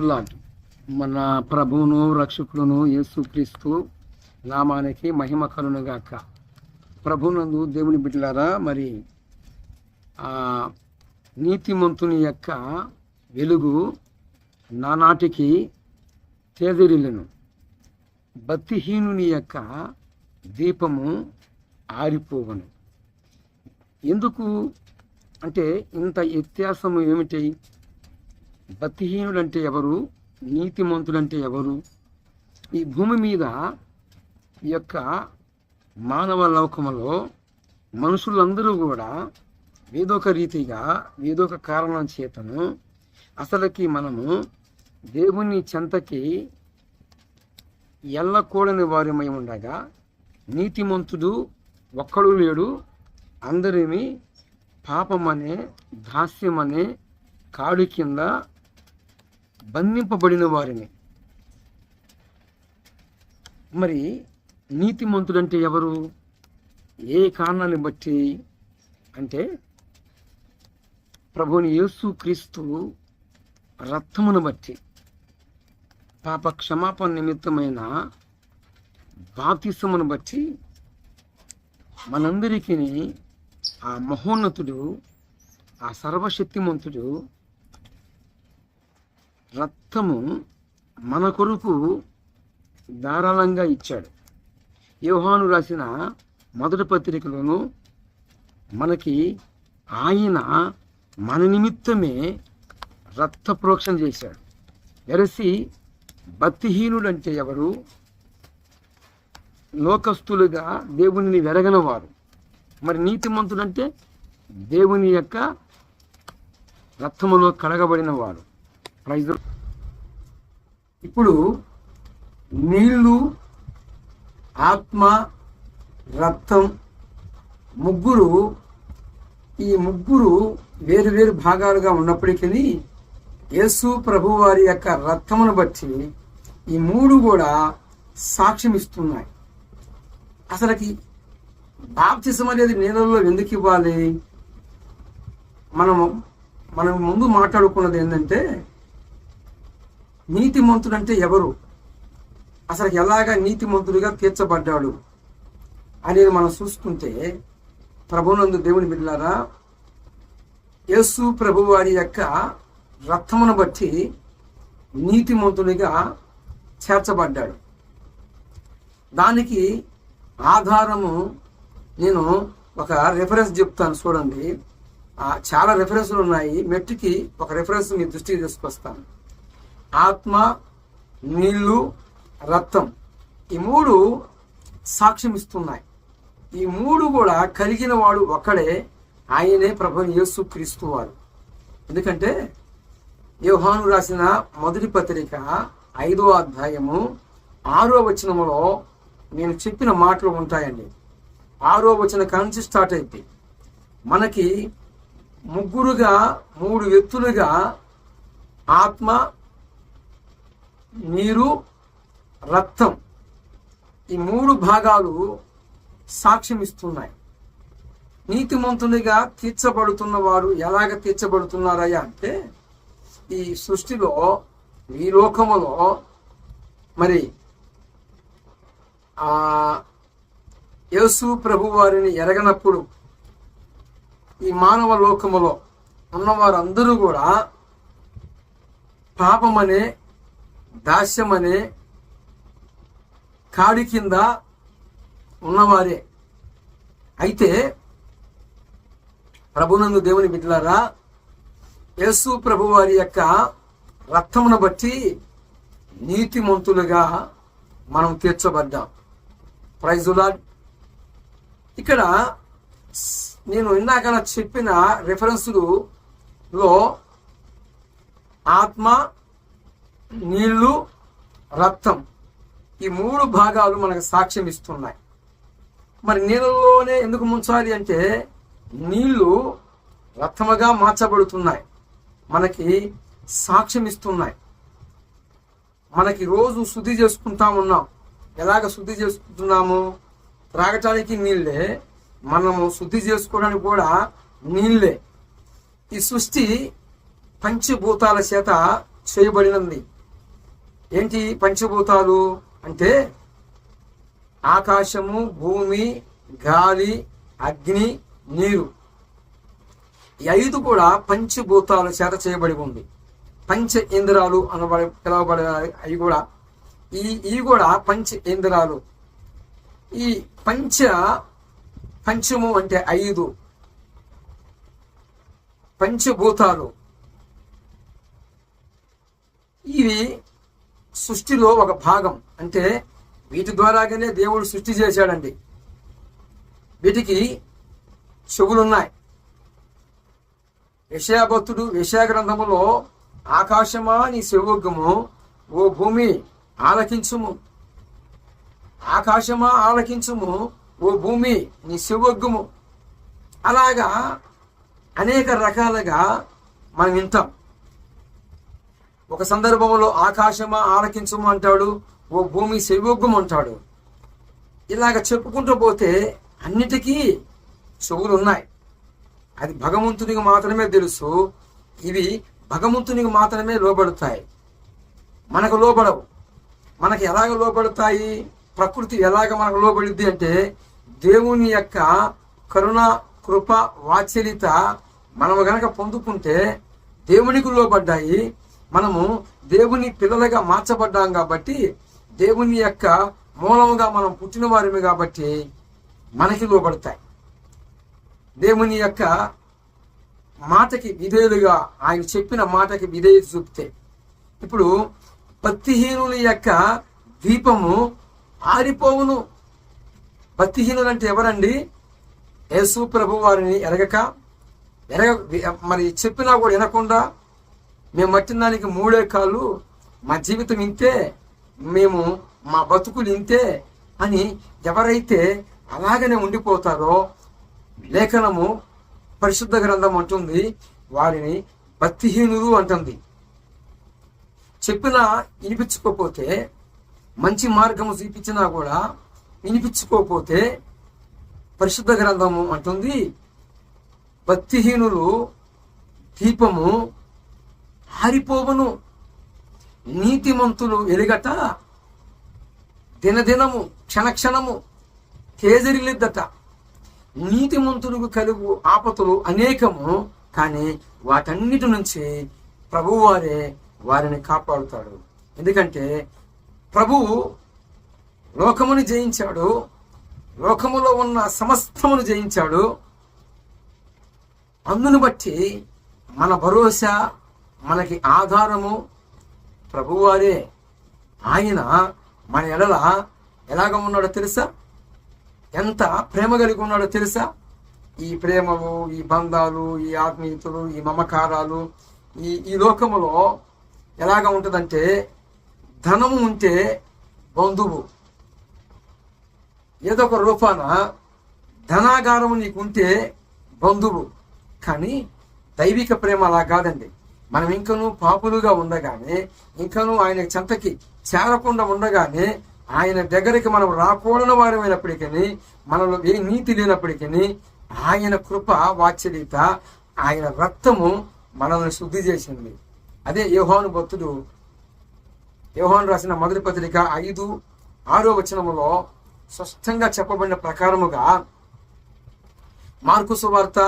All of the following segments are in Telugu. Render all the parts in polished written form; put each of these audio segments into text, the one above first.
లార్డ్ మన ప్రభువును రక్షకుడును యేసుక్రీస్తు నామానికి మహిమ కలుగునుగాక. ప్రభునందు దేవుని బిడ్డలారా, మరి ఆ నీతిమంతుని యొక్క వెలుగు నానాటికి తేజరిల్లును, భక్తిహీనుని యొక్క దీపము ఆరిపోవను. ఎందుకు అంటే ఇంత వ్యత్యాసము ఏమిటి? భక్తిహీనుడంటే ఎవరు, నీతిమంతుడంటే ఎవరు? ఈ భూమి మీద ఈ యొక్క మానవ లోకములో మనుషులందరూ కూడా ఏదొక రీతిగా ఏదొక కారణం చేతను అసలుకి మనము దేవుని చెంతకి ఎల్లకూడని వారిమై ఉండగా, నీతిమంతుడు ఒక్కడు లేడు, అందరిమి పాపమనే దాస్యమనే కాడు కింద బంధింపబడిన వారిని. మరి నీతిమంతుడంటే ఎవరు? ఏ కారణాన్ని బట్టి అంటే ప్రభువుని యేసుక్రీస్తు రక్తమును బట్టి, పాప క్షమాపణ నిమిత్తమైన బాప్తిసమును బట్టి మనందరికీ ఆ మహోన్నతుడు, ఆ సర్వశక్తిమంతుడు రక్తము మన కొరకు ధారాళంగా ఇచ్చాడు. యోహాను రాసిన మొదటి పత్రికలోను మనకి ఆయన మన నిమిత్తమే రక్త ప్రోక్షణ చేశాడు. ఎరసి భక్తిహీనుడంటే ఎవరు? లోకస్తులుగా దేవునిని వెరగనవారు. మరి నీతిమంతుడంటే దేవుని యొక్క రక్తములో కడగబడిన వారు. ఇప్పుడు నీళ్లు, ఆత్మ, రక్తం ఈ ముగ్గురు వేరు వేరు భాగాలుగా ఉన్నప్పటికీ యేసు ప్రభు వారి యొక్క రక్తమును బట్టి ఈ మూడు కూడా సాక్ష్యం ఇస్తున్నాయి. అసలుకి బాప్తిసం అనేది నీళ్ళలో ఎందుకు ఇవ్వాలి? మనం ముందు మాట్లాడుకున్నది ఏంటంటే, నీతిమంతుడంటే ఎవరు, అసలు ఎలాగా నీతిమంతుడిగా తీర్చబడ్డాడు అనేది మనం చూసుకుంటే, ప్రభునందు దేవుని బిడ్డలారా, యేసు ప్రభు వారి యొక్క రక్తమును బట్టి నీతిమంతునిగా చేర్చబడ్డాడు. దానికి ఆధారము నేను ఒక రెఫరెన్స్ చెప్తాను, చూడండి. చాలా రెఫరెన్స్లు ఉన్నాయి, మెట్టుకి ఒక రెఫరెన్స్ మీ దృష్టికి తీసుకొస్తాను. ఆత్మ, నీళ్లు, రక్తం ఈ మూడు సాక్ష్యం ఇస్తున్నాయి. ఈ మూడు కూడా కలిగిన వాడు ఒక్కడే, ఆయనే ప్రభువు యేసుక్రీస్తు వారు. ఎందుకంటే యోహాను రాసిన మొదటి పత్రిక 5వ అధ్యాయము 6వ వచనములో నేను చెప్పిన మాటలు ఉంటాయండి. 6వ వచనం కాంచి స్టార్ట్ అయితే మనకి ముగ్గురుగా, మూడు వ్యక్తులుగా ఆత్మ, నీరు, రక్తం ఈ మూడు భాగాలు సాక్ష్యం ఇస్తున్నాయి. నీతిమంతునిగా తీర్చబడుతున్న వారు ఎలాగ తీర్చబడుతున్నారయ్యా అంటే, ఈ సృష్టిలో, ఈ లోకములో మరి యేసు ప్రభు వారిని ఎరగనప్పుడు ఈ మానవ లోకములో ఉన్నవారందరూ కూడా పాపమనే దాస్యమనే కాడి కింద ఉన్నవారే. అయితే ప్రభునందు దేవుని బిడ్డలారా, యేసు ప్రభు వారి యొక్క రక్తమును బట్టి నీతిమంతులుగా మనం తీర్చబడ్డాం. Praise the lord. ఇక్కడ నేను ఇందాక చెప్పిన రెఫరెన్సులో ఆత్మ, నీళ్లు, రక్తం ఈ మూడు భాగాలు మనకు సాక్ష్యం ఇస్తున్నాయి. మరి నీళ్ళలోనే ఎందుకు ముంచాలి అంటే, నీళ్లు రక్తముగా మార్చబడుతున్నాయి, మనకి సాక్ష్యం ఇస్తున్నాయి. మనకి రోజు శుద్ధి చేసుకుంటా ఉన్నాం. ఎలాగ శుద్ధి చేసుకుంటున్నాము? త్రాగటానికి నీళ్ళే, మనము శుద్ధి చేసుకోవడానికి కూడా నీళ్ళే. ఈ సృష్టి పంచభూతాల చేత చేయబడినది. ఏంటి పంచభూతాలు అంటే ఆకాశము, భూమి, గాలి, అగ్ని, నీరు. ఈ 5 కూడా పంచభూతాల చేత చేయబడి ఉంది. పంచ ఇంద్రాలు పిలవబడే అవి కూడా ఇవి కూడా పంచ ఇంద్రాలు. ఈ పంచము అంటే 5 పంచభూతాలు. ఇవి సృష్టిలో ఒక భాగం. అంటే వీటి ద్వారాగానే దేవుడు సృష్టి చేశాడండి. వీటికి చెవులున్నాయి. యెషయా భక్తుడు యెషయా గ్రంథములో ఆకాశమా నీ చెవుగ్గము, ఓ భూమి ఆలకించుము. ఆకాశమా ఆలకించుము, ఓ భూమి నీ చెవుగ్గము. అలాగా అనేక రకాలుగా మనం వింటాం. ఒక సందర్భంలో ఆకాశమా ఆలకించుము అంటాడు, ఓ భూమి చెవియొగ్గము అంటాడు. ఇలాగ చెప్పుకుంటూ పోతే అన్నిటికీ చెవులు ఉన్నాయి. అది భగవంతునికి మాత్రమే తెలుసు. ఇవి భగవంతునికి మాత్రమే లోబడతాయి, మనకు లోబడవు. మనకు ఎలాగ లోబడతాయి? ప్రకృతి ఎలాగ మనకు లోబడిద్ది అంటే దేవుని యొక్క కరుణ, కృప, వాత్సల్యత మనము గనక పొందుకుంటే దేవునికి లోబడ్డాయి. మనము దేవుని పిల్లలుగా మార్చబడ్డాం కాబట్టి, దేవుని యొక్క మూలముగా మనం పుట్టిన వారిమి కాబట్టి మనకి లోబడతాయి. దేవుని యొక్క మాటకి విధేయులుగా, ఆయన చెప్పిన మాటకి విధేయత చూపితే. ఇప్పుడు భక్తిహీనుల యొక్క దీపము ఆరిపోవును. భక్తిహీనులు అంటే ఎవరండి? యేసు ప్రభు వారిని ఎరగక మరి చెప్పినా కూడా వినకుండా, మేము మట్టిన దానికి 3 కాళ్ళు, మా జీవితం ఇంతే, మేము మా బతుకులు ఇంతే అని ఎవరైతే అలాగనే ఉండిపోతారో, లేఖనము పరిశుద్ధ గ్రంథం అంటుంది వారిని భక్తిహీనులు అంటుంది. చెప్పినా వినిపించుకోకపోతే, మంచి మార్గము చూపించినా కూడా వినిపించుకోకపోతే పరిశుద్ధ గ్రంథము అంటుంది భక్తిహీనులు దీపము ఆరిపోవను, నీతిమంతులు ఎలుగట దినదినము క్షణక్షణము తేజరిల్లిద్దట. నీతిమంతులకు కలుగు ఆపతులు అనేకము, కానీ వాటన్నిటి నుంచి ప్రభువారే వారిని కాపాడుతాడు. ఎందుకంటే ప్రభువు లోకమును జయించాడు, లోకములో ఉన్న సమస్తమును జయించాడు. అందును బట్టి మన భరోసా, మనకి ఆధారము ప్రభువారే. ఆయన మన ఎడల ఎలాగ ఉన్నాడో తెలుసా? ఎంత ప్రేమ కలిగి ఉన్నాడో తెలుసా? ఈ ప్రేమలు, ఈ బంధాలు, ఈ ఆత్మీయతలు, ఈ మమకారాలు ఈ లోకములో ఎలాగ ఉంటుందంటే, ధనము ఉంటే బంధువు, ఏదో ఒక రూపాన ధనాగారము నీకుంటే బంధువు. కానీ దైవిక ప్రేమ అలా కాదండి. మనం ఇంకనూ పాపులుగా ఉండగానే, ఇంకనూ ఆయన చెంతకి చేరకుండా ఉండగానే, ఆయన దగ్గరికి మనం రాకూడని వారమైనప్పటికీ, మనలో ఏ నీతి లేనప్పటికీ, ఆయన కృప, వాత్సల్యత, ఆయన రక్తము మనల్ని శుద్ధి చేసింది. అదే యోహాను భక్తుడు, యోహాను రాసిన మొదటి పత్రిక 5:6 వచనములో స్పష్టంగా చెప్పబడిన ప్రకారముగా, మార్కు సువార్త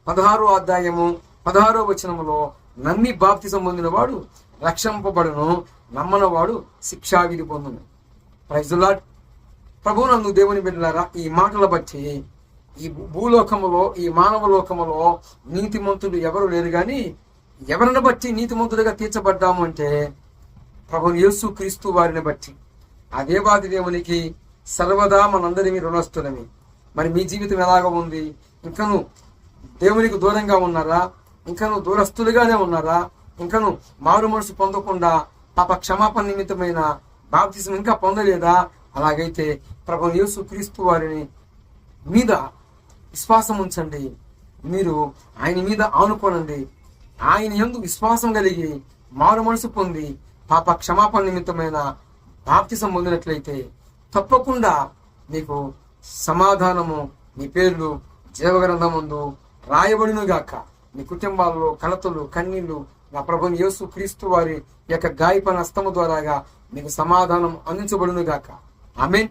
16వ అధ్యాయము 16వ వచనములో, నమ్మి బాప్తిసం పొందిన వాడు రక్షింపబడును, నమ్మనవాడు శిక్షావిధి పొందును. Praise the Lord. ప్రభువునందు దేవుని బిడ్డలారా, ఈ మాటల బట్టి ఈ భూలోకములో, ఈ మానవ లోకములో నీతిమంతుడు ఎవరు లేరు. కానీ ఎవరిని బట్టి నీతిమంతుడిగా తీర్చబడ్డాము అంటే ప్రభు యేసు క్రీస్తు వారిని బట్టి. ఆ దేవాది దేవునికి సర్వదా మనందరినీ రుణస్తులమి. మరి మీ జీవితం ఎలాగ ఉంది? ఇంకను దేవునికి దూరంగా ఉన్నారా? ఇంకను దూరస్తులుగానే ఉన్నారా? ఇంకను మారు మనసు పొందకుండా పాప క్షమాపణ నిమిత్తమైన బాప్తిసం ఇంకా పొందలేదా? అలాగైతే ప్రభు యేసు క్రీస్తు వారిని మీద విశ్వాసం ఉంచండి. మీరు ఆయన మీద ఆనుకోనండి. ఆయన యందు విశ్వాసం కలిగి మారు మనసు పొంది పాప క్షమాపణ నిమిత్తమైన బాప్తిసం పొందినట్లయితే తప్పకుండా మీకు సమాధానము, మీ పేర్లు జీవగ్రంథమందు రాయబడునుగాక. మీ కుటుంబాల్లో కలతలు, కన్నీళ్లు, నా ప్రభుని యేసు క్రీస్తు వారి యొక్క గాయపన హస్తము ద్వారాగా మీకు సమాధానం అందించబడును గాక. ఆమేన్.